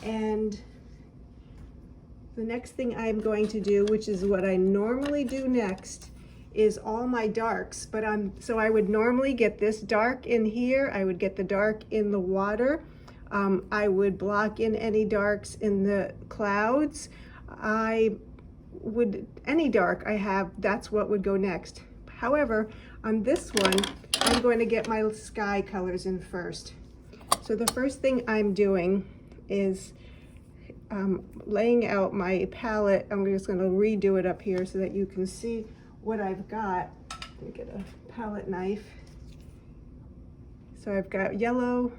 And the next thing I'm going to do, which is what I normally do next, is all my darks. But so I would normally get this dark in here. I would get the dark in the water. I would block in any darks in the clouds. Any dark I have, that's what would go next. However, on this one, I'm going to get my sky colors in first. So the first thing I'm doing is laying out my palette. I'm just going to redo it up here so that you can see what I've got. Let me get a palette knife. So I've got yellow,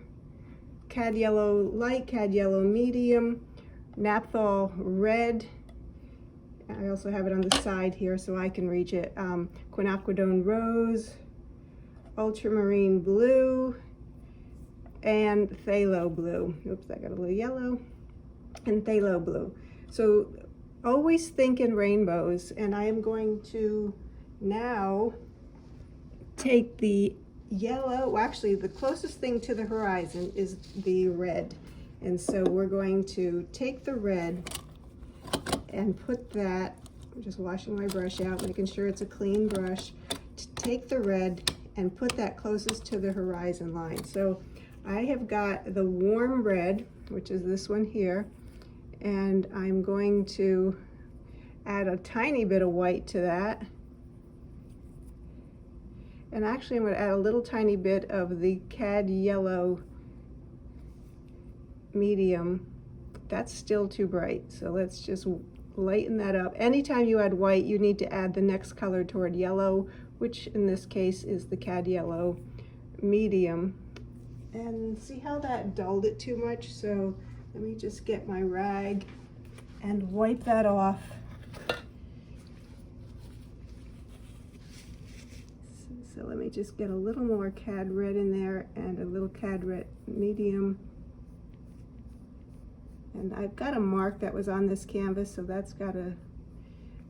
cad yellow light, cad yellow medium, naphthol red. I also have it on the side here so I can reach it. Quinocridone rose, ultramarine blue, and phthalo blue. Oops, I got a little yellow. And phthalo blue. So always think in rainbows, and I am going to now take the yellow. Well, actually the closest thing to the horizon is the red, and so we're going to take the red and put that, I'm just washing my brush out, making sure it's a clean brush, to take the red and put that closest to the horizon line. So I have got the warm red, which is this one here, and I'm going to add a tiny bit of white to that. And actually I'm going to add a little tiny bit of the cad yellow medium. That's still too bright, so let's just lighten that up. Anytime you add white, you need to add the next color toward yellow, which in this case is the cad yellow medium. And see how that dulled it too much? So let me just get my rag and wipe that off. So let me just get a little more cad red in there and a little cad red medium. And I've got a mark that was on this canvas, so that's got to,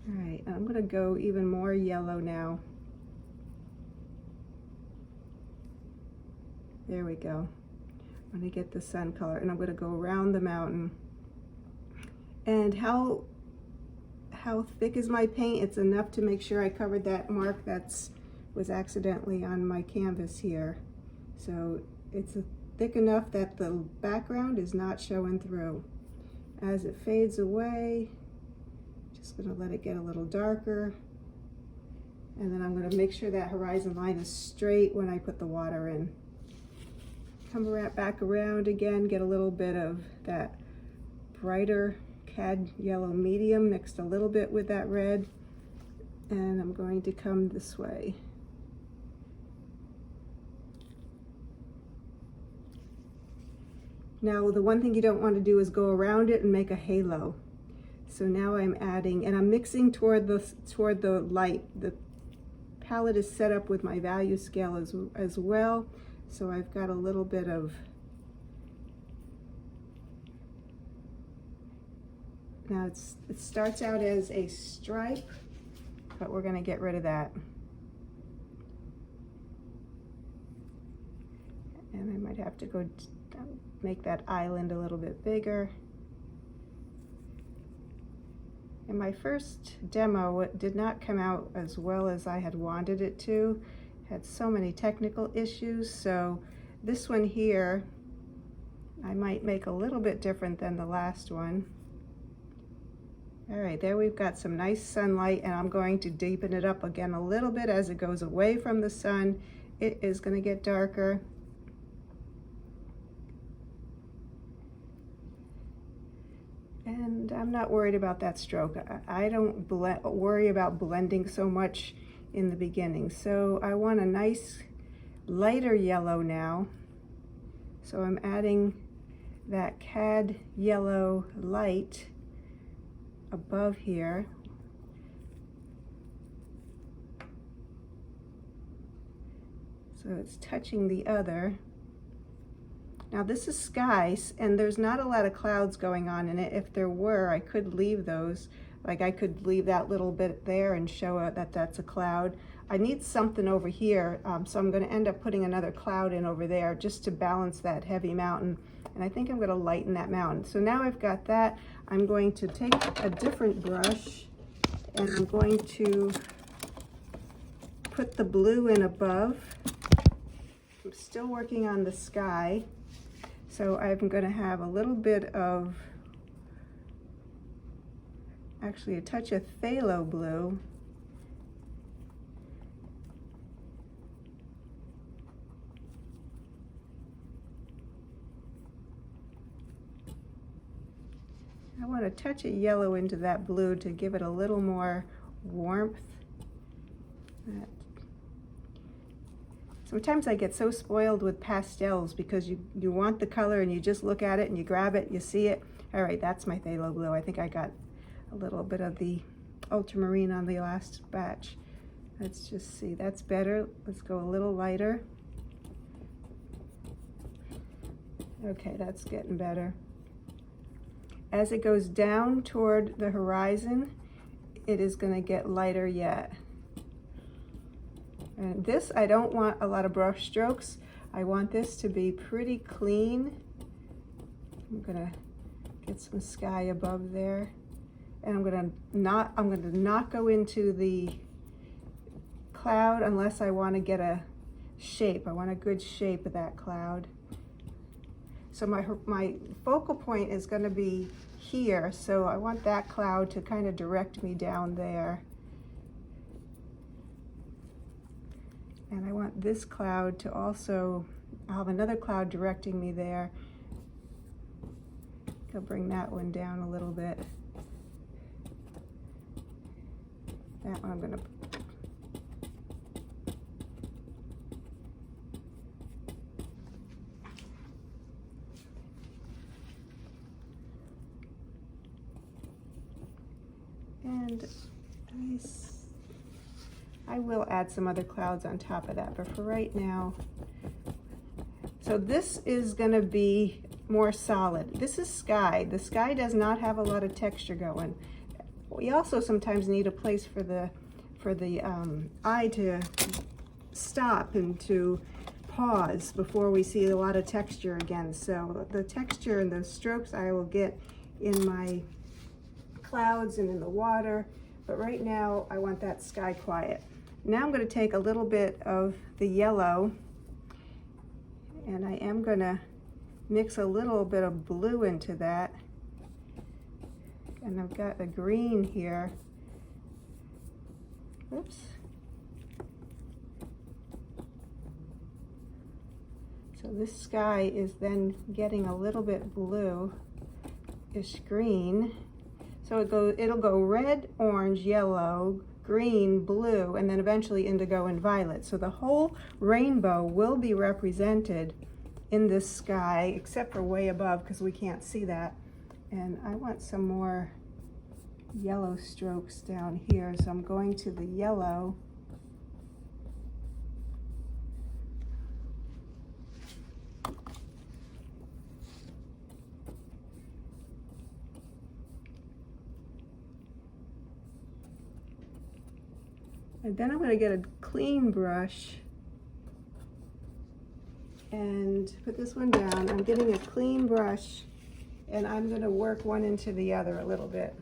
all right, I'm gonna go even more yellow now. There we go. I'm gonna get the sun color, and I'm gonna go around the mountain. And how thick is my paint? It's enough to make sure I covered that mark was accidentally on my canvas here. So it's thick enough that the background is not showing through. As it fades away, just gonna let it get a little darker. And then I'm gonna make sure that horizon line is straight when I put the water in. Come back around again, get a little bit of that brighter cad yellow medium mixed a little bit with that red. And I'm going to come this way. Now, the one thing you don't want to do is go around it and make a halo. So now I'm adding, and I'm mixing toward the light. The palette is set up with my value scale as well. So I've got a little bit of, now it starts out as a stripe, but we're going to get rid of that. And I might have to go make that island a little bit bigger. In my first demo, it did not come out as well as I had wanted it to. Had so many technical issues, so this one here I might make a little bit different than the last one. All right, there we've got some nice sunlight, and I'm going to deepen it up again a little bit as it goes away from the sun. It is going to get darker. And I'm not worried about that stroke. I don't worry about blending so much in the beginning. So I want a nice lighter yellow now. So I'm adding that cad yellow light above here. So it's touching the other. Now this is skies, and there's not a lot of clouds going on in it. If there were, I could leave those. Like I could leave that little bit there and show that that's a cloud. I need something over here, so I'm going to end up putting another cloud in over there just to balance that heavy mountain. And I think I'm going to lighten that mountain. So now I've got that. I'm going to take a different brush and I'm going to put the blue in above. I'm still working on the sky. So I'm going to have a little bit of, actually a touch of phthalo blue. I want to touch a yellow into that blue to give it a little more warmth. Sometimes I get so spoiled with pastels because you want the color and you just look at it and you grab it, you see it. All right, that's my phthalo blue. I think I got a little bit of the ultramarine on the last batch. Let's just see, that's better. Let's go a little lighter. Okay, that's getting better. As it goes down toward the horizon, it is going to get lighter yet. And this, I don't want a lot of brush strokes. I want this to be pretty clean. I'm going to get some sky above there. And I'm going to not go into the cloud unless I want to get a shape. I want a good shape of that cloud. So my focal point is going to be here, so I want that cloud to kind of direct me down there. And I want this cloud to also, I'll have another cloud directing me there. I'll bring that one down a little bit. That one I'm going to and I will add some other clouds on top of that, but for right now, so this is going to be more solid. This is sky. The sky does not have a lot of texture going. We also sometimes need a place for the eye to stop and to pause before we see a lot of texture again. So the texture and the strokes I will get in my clouds and in the water, but right now I want that sky quiet. Now I'm going to take a little bit of the yellow and I am going to mix a little bit of blue into that, and I've got a green here. Oops. So this sky is then getting a little bit blue-ish green. So it'll go red, orange, yellow, green, blue, and then eventually indigo and violet. So the whole rainbow will be represented in this sky, except for way above because we can't see that. And I want some more yellow strokes down here. So I'm going to the yellow. And then I'm going to get a clean brush and put this one down. I'm getting a clean brush and I'm going to work one into the other a little bit.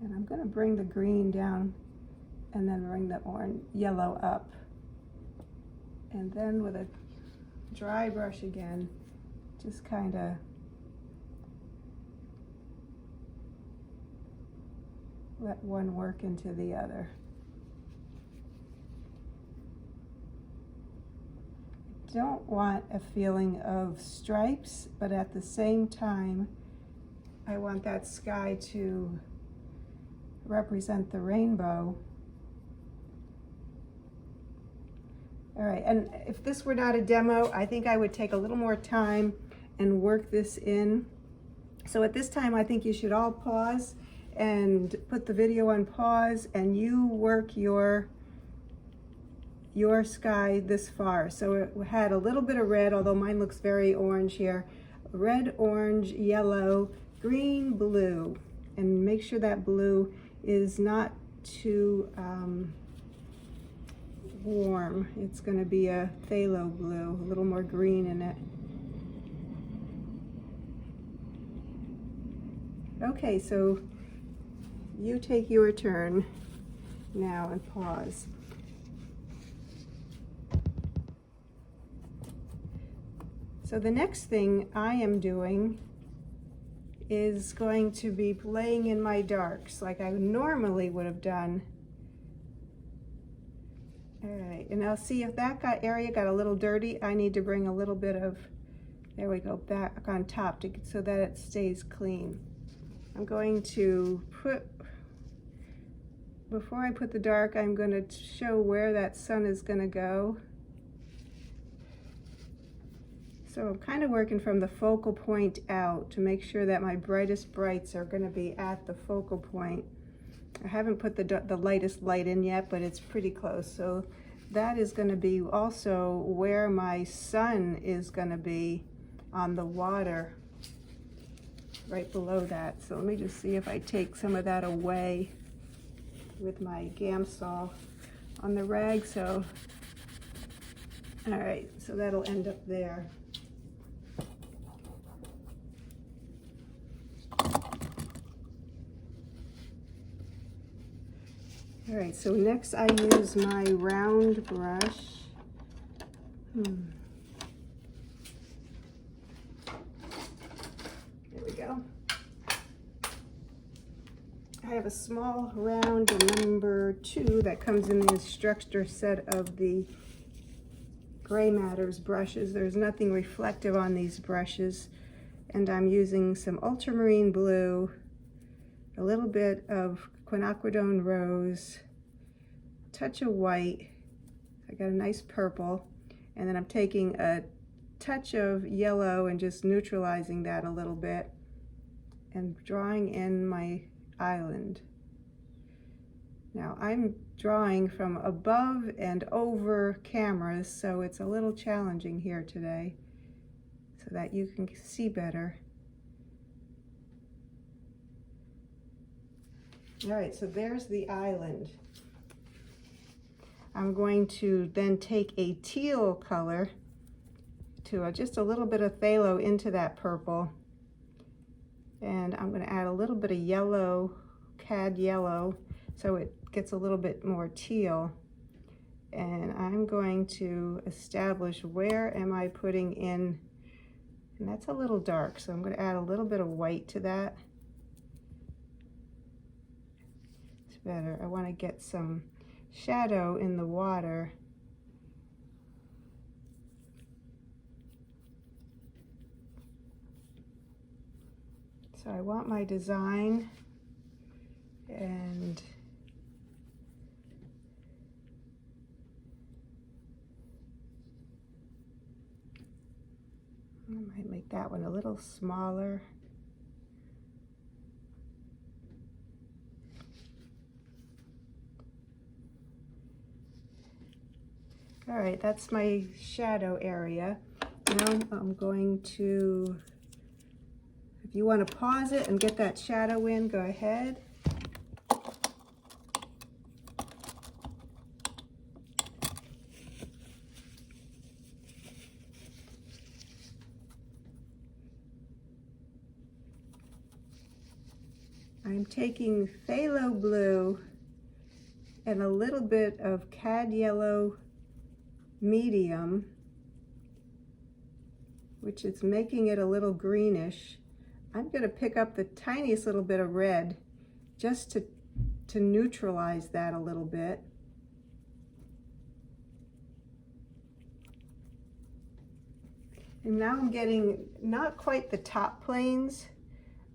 And I'm going to bring the green down and then bring the orange, yellow up. And then with a dry brush again, just kind of let one work into the other. Don't want a feeling of stripes, but at the same time, I want that sky to represent the rainbow. All right, and if this were not a demo, I think I would take a little more time and work this in. So at this time, I think you should all pause and put the video on pause and you work your sky this far. So it had a little bit of red, although mine looks very orange here. Red, orange, yellow, green, blue. And make sure that blue is not too warm. It's going to be a phthalo blue, a little more green in it. Okay, so you take your turn now and pause. So the next thing I am doing is going to be laying in my darks like I normally would have done. All right, and I'll see if that area got a little dirty. I need to bring a little bit of, there we go, back on top so that it stays clean. I'm going to put, before I put the dark, I'm going to show where that sun is going to go. So I'm kind of working from the focal point out to make sure that my brightest brights are going to be at the focal point. I haven't put the lightest light in yet, but it's pretty close. So that is going to be also where my sun is going to be on the water, right below that. So let me just see if I take some of that away with my Gamsol on the rag. So, all right, so that'll end up there. All right, so next I use my round brush. There we go. I have a small round number 2 that comes in the instructor set of the Gray Matters brushes. There's nothing reflective on these brushes, and I'm using some ultramarine blue, a little bit of quinocridone rose, touch of white, I got a nice purple, and then I'm taking a touch of yellow and just neutralizing that a little bit and drawing in my island. Now I'm drawing from above and over cameras, so it's a little challenging here today so that you can see better. All right, so there's the island. I'm going to then take a teal color to just a little bit of phthalo into that purple, and I'm going to add a little bit of yellow, cad yellow, so it gets a little bit more teal. And I'm going to establish where am I putting in, and that's a little dark, so I'm going to add a little bit of white to that. Better. I want to get some shadow in the water. So I want my design, and I might make that one a little smaller. All right, that's my shadow area. Now I'm going to, if you want to pause it and get that shadow in, go ahead. I'm taking phthalo blue and a little bit of cad yellow medium, which is making it a little greenish. I'm going to pick up the tiniest little bit of red just to neutralize that a little bit. And now I'm getting not quite the top planes,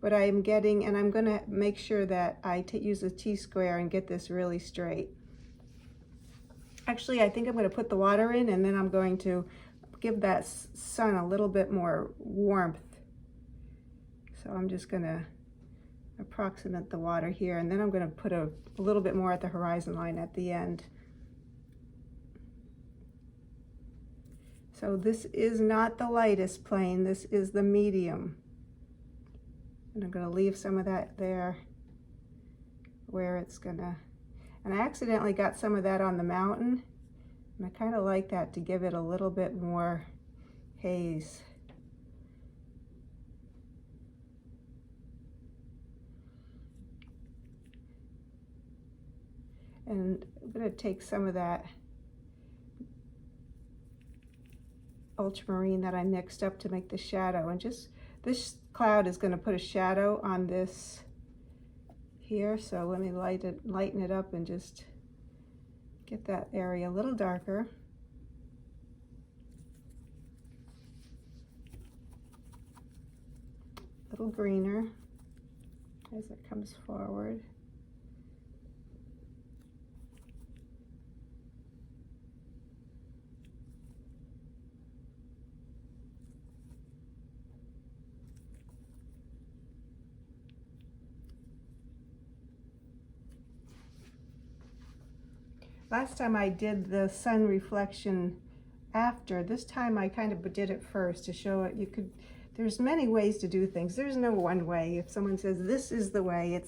but I'm getting, and I'm going to make sure that I use a T-square and get this really straight. Actually, I think I'm going to put the water in, and then I'm going to give that sun a little bit more warmth. So I'm just going to approximate the water here, and then I'm going to put a little bit more at the horizon line at the end. So this is not the lightest plane, this is the medium. And I'm going to leave some of that there where it's going to, And I accidentally got some of that on the mountain, and I kind of like that to give it a little bit more haze. And I'm going to take some of that ultramarine that I mixed up to make the shadow, and just this cloud is going to put a shadow on this here, so let me lighten it up and just get that area a little darker. A little greener as it comes forward. Last time I did the sun reflection after. This time I kind of did it first to show it. There's many ways to do things. There's no one way. If someone says this is the way,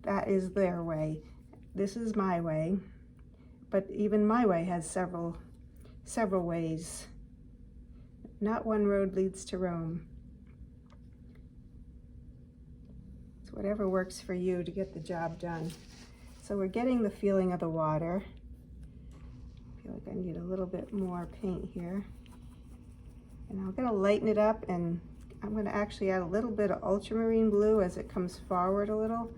that is their way. This is my way. But even my way has several ways. Not one road leads to Rome. It's whatever works for you to get the job done. So we're getting the feeling of the water. I feel like I need a little bit more paint here. And I'm going to lighten it up, and I'm going to actually add a little bit of ultramarine blue as it comes forward a little.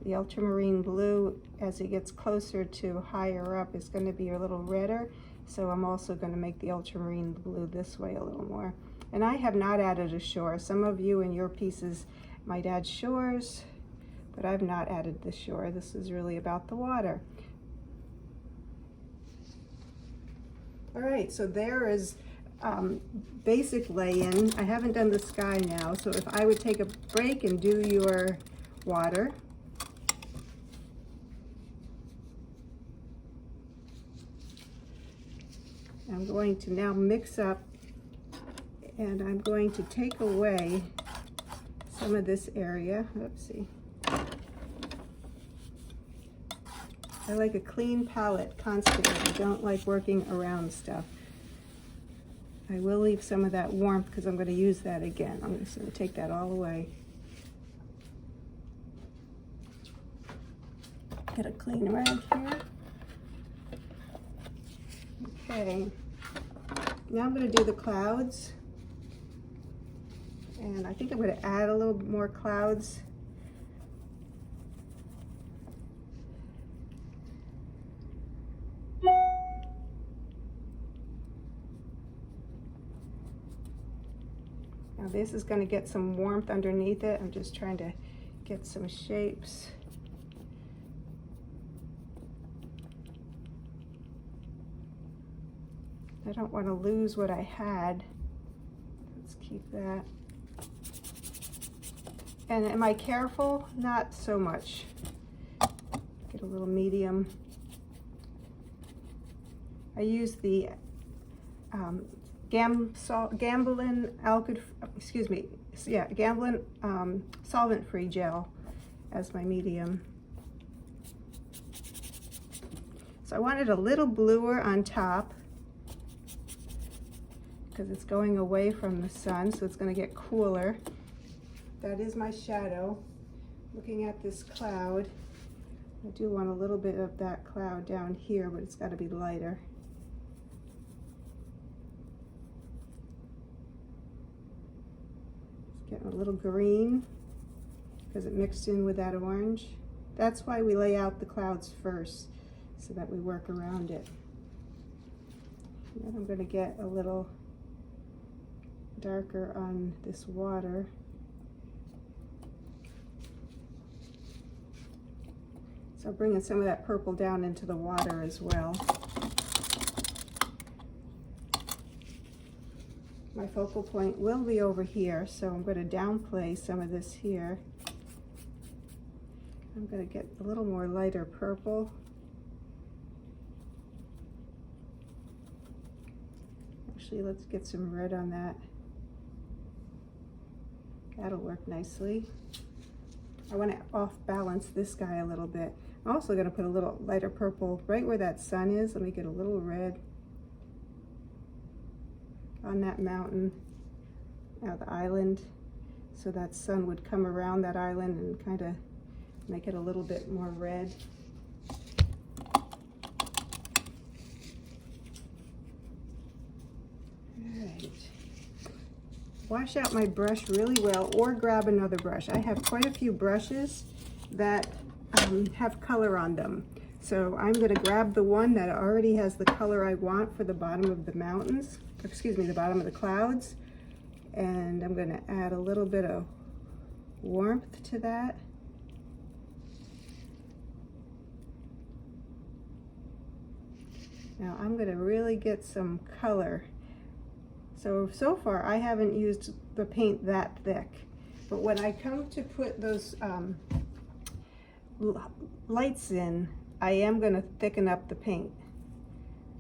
The ultramarine blue, as it gets closer to higher up, is going to be a little redder. So I'm also going to make the ultramarine blue this way a little more. And I have not added a shore. Some of you in your pieces might add shores, but I've not added the shore. This is really about the water. All right, so there is basic lay-in. I haven't done the sky now, so if I would take a break and do your water. I'm going to now mix up, and I'm going to take away some of this area. Oopsie. I like a clean palette constantly. I don't like working around stuff. I will leave some of that warmth because I'm going to use that again. I'm just going to take that all away. Get a clean rag here. Okay. Now I'm going to do the clouds. And I think I'm going to add a little more clouds. Now this is going to get some warmth underneath it. I'm just trying to get some shapes. I don't want to lose what I had. Let's keep that. And am I careful? Not so much. Get a little medium. I use the Gamblin solvent-free gel as my medium. So I wanted a little bluer on top because it's going away from the sun, so it's going to get cooler. That is my shadow. Looking at this cloud, I do want a little bit of that cloud down here, but it's got to be lighter. It's getting a little green because it mixed in with that orange. That's why we lay out the clouds first, so that we work around it. And then I'm going to get a little darker on this water. So bringing some of that purple down into the water as well. My focal point will be over here, so I'm going to downplay some of this here. I'm going to get a little more lighter purple. Actually, let's get some red on that. That'll work nicely. I want to off balance this guy a little bit. I'm also going to put a little lighter purple right where that sun is. Let me get a little red on that mountain, the island, so that sun would come around that island and kind of make it a little bit more red. Alright. Wash out my brush really well, or grab another brush. I have quite a few brushes that have color on them. So I'm going to grab the one that already has the color I want for the bottom of the mountains, excuse me, the bottom of the clouds. And I'm going to add a little bit of warmth to that. Now I'm going to really get some color. So far I haven't used the paint that thick, but when I come to put those lights in, I am going to thicken up the paint.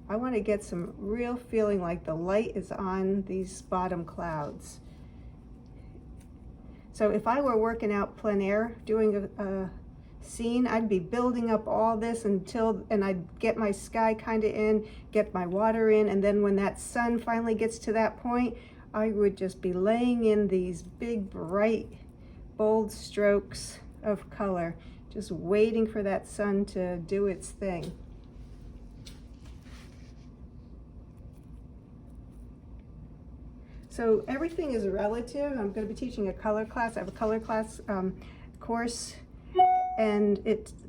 I want to get some real feeling like the light is on these bottom clouds. So if I were working out plein air, doing a scene, I'd be building up all this and I'd get my sky kind of in, get my water in, and then when that sun finally gets to that point, I would just be laying in these big, bright, bold strokes of color, just waiting for that sun to do its thing. So everything is relative. I'm going to be teaching a color class. I have a color class course. And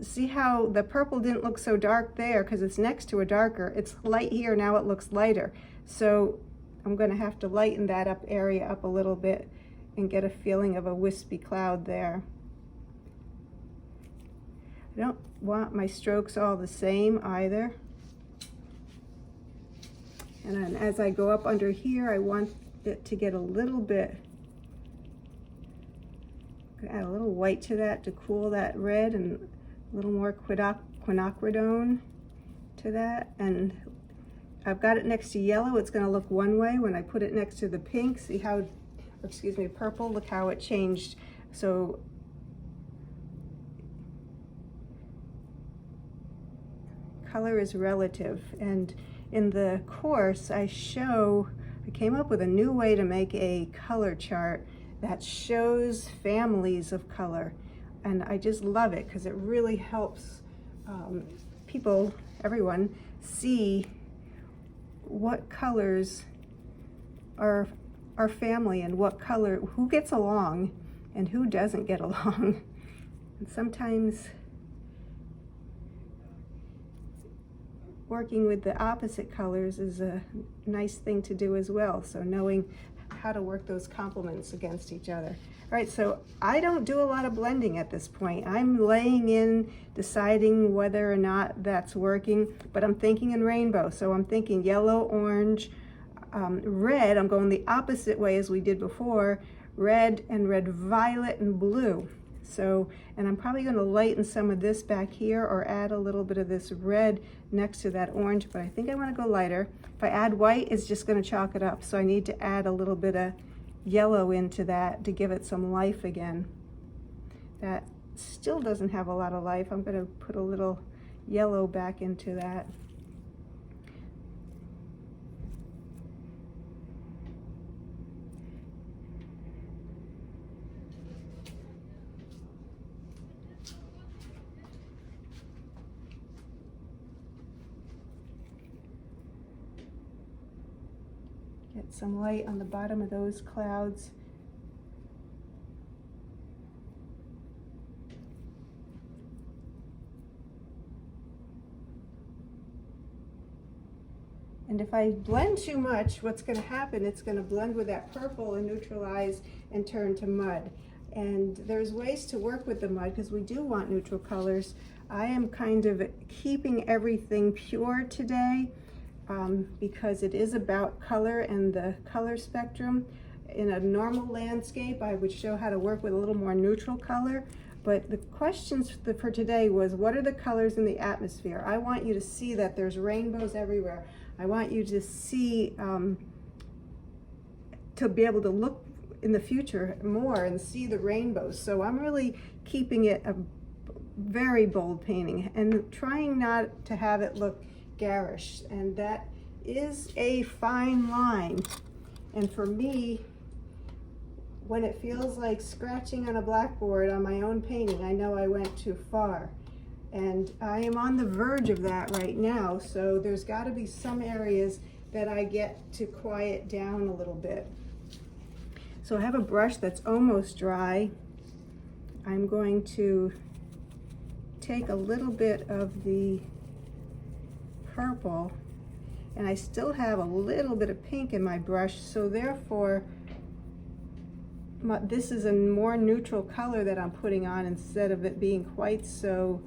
see how the purple didn't look so dark there because it's next to a darker. It's light here, now it looks lighter. So I'm going to have to lighten that area up a little bit and get a feeling of a wispy cloud there. I don't want my strokes all the same either. And then as I go up under here, I want it to get a little bit, add a little white to that to cool that red, and a little more quinocridone to that. And I've got it next to yellow. It's going to look one way. When I put it next to the pink, see how, excuse me, purple, look how it changed. So color is relative. And in the course I came up with a new way to make a color chart that shows families of color, and I just love it because it really helps people, everyone, see what colors are family and what color, who gets along and who doesn't get along. And sometimes working with the opposite colors is a nice thing to do as well, so knowing how to work those complements against each other. All right, so I don't do a lot of blending at this point. I'm laying in, deciding whether or not that's working, but I'm thinking in rainbow. So I'm thinking yellow, orange, red. I'm going the opposite way as we did before, red and red violet and blue. So, and I'm probably going to lighten some of this back here or add a little bit of this red next to that orange, but I think I want to go lighter. If I add white, it's just going to chalk it up. So I need to add a little bit of yellow into that to give it some life again. That still doesn't have a lot of life. I'm going to put a little yellow back into that. Get some light on the bottom of those clouds. And if I blend too much, what's going to happen, it's going to blend with that purple and neutralize and turn to mud. And there's ways to work with the mud because we do want neutral colors. I am kind of keeping everything pure today. Because it is about color and the color spectrum. In a normal landscape, I would show how to work with a little more neutral color, but the questions for today was, what are the colors in the atmosphere? I want you to see that there's rainbows everywhere. I want you to see, to be able to look in the future more and see the rainbows. So I'm really keeping it a very bold painting and trying not to have it look garish. And that is a fine line. And for me, when it feels like scratching on a blackboard on my own painting, I know I went too far. And I am on the verge of that right now, so there's got to be some areas that I get to quiet down a little bit. So I have a brush that's almost dry. I'm going to take a little bit of the purple, and I still have a little bit of pink in my brush, so therefore this is a more neutral color that I'm putting on instead of it being quite so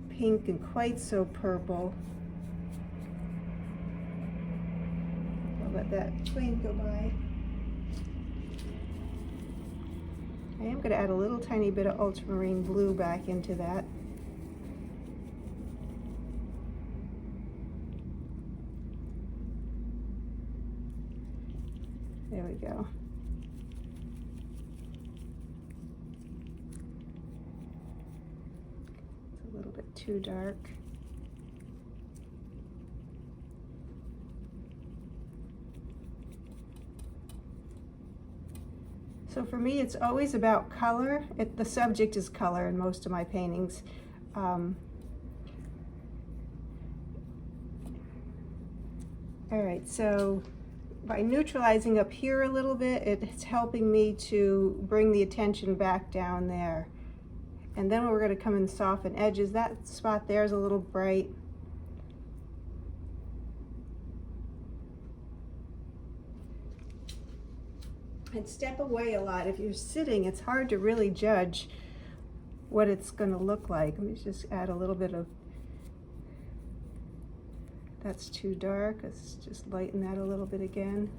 pink and quite so purple. I'll let that flame go by. I am going to add a little tiny bit of ultramarine blue back into that. There we go. It's a little bit too dark. So for me, it's always about color. The subject is color in most of my paintings. All right, so by neutralizing up here a little bit, it's helping me to bring the attention back down there. And then we're going to come and soften edges. That spot there is a little bright. And step away a lot. If you're sitting, it's hard to really judge what it's going to look like. Let me just add a little bit of, that's too dark. Let's just lighten that a little bit again.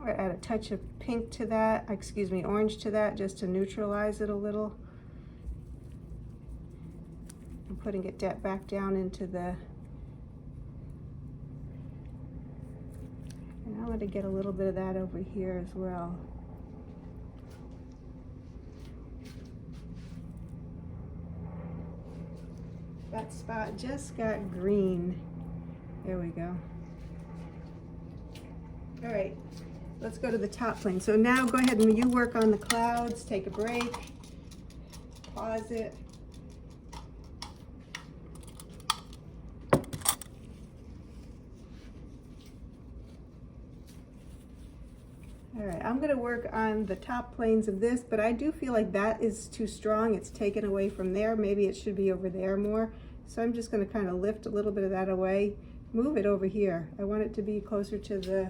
Or add a touch of pink to that, excuse me, orange to that, just to neutralize it a little. I'm putting it back down into the, and I'm going to get a little bit of that over here as well. That spot just got green. There we go. All right, let's go to the top plane. So now go ahead and you work on the clouds, take a break, pause it. All right, I'm gonna work on the top planes of this, but I do feel like that is too strong. It's taken away from there. Maybe it should be over there more. So I'm just gonna kind of lift a little bit of that away, move it over here. I want it to be closer to the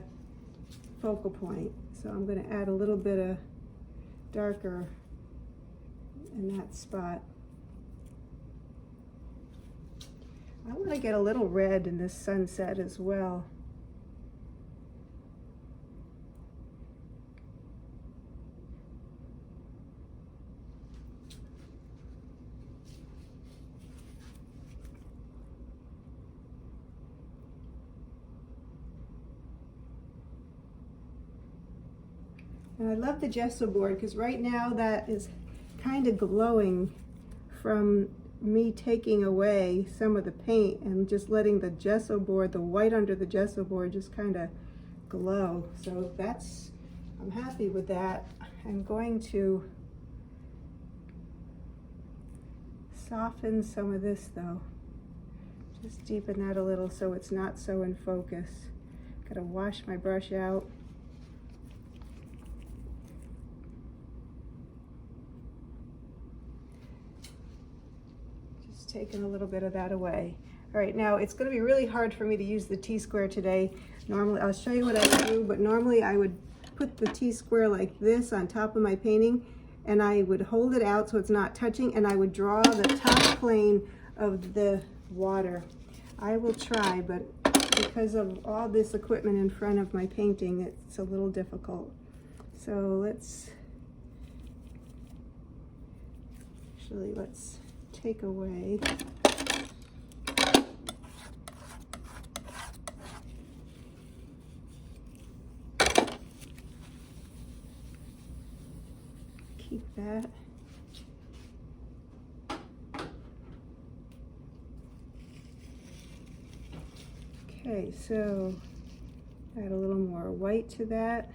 focal point. So I'm gonna add a little bit of darker in that spot. I wanna get a little red in this sunset as well. And I love the gesso board because right now that is kind of glowing from me taking away some of the paint and just letting the gesso board, the white under the gesso board, just kind of glow. So that's, I'm happy with that. I'm going to soften some of this though. Just deepen that a little so it's not so in focus. Gotta wash my brush out. Taking a little bit of that away. All right, now it's going to be really hard for me to use the T-square today. Normally, I'll show you what I do, but normally I would put the T-square like this on top of my painting, and I would hold it out so it's not touching, and I would draw the top plane of the water. I will try, but because of all this equipment in front of my painting, it's a little difficult. So let's take away. keep that. Okay, so add a little more white to that.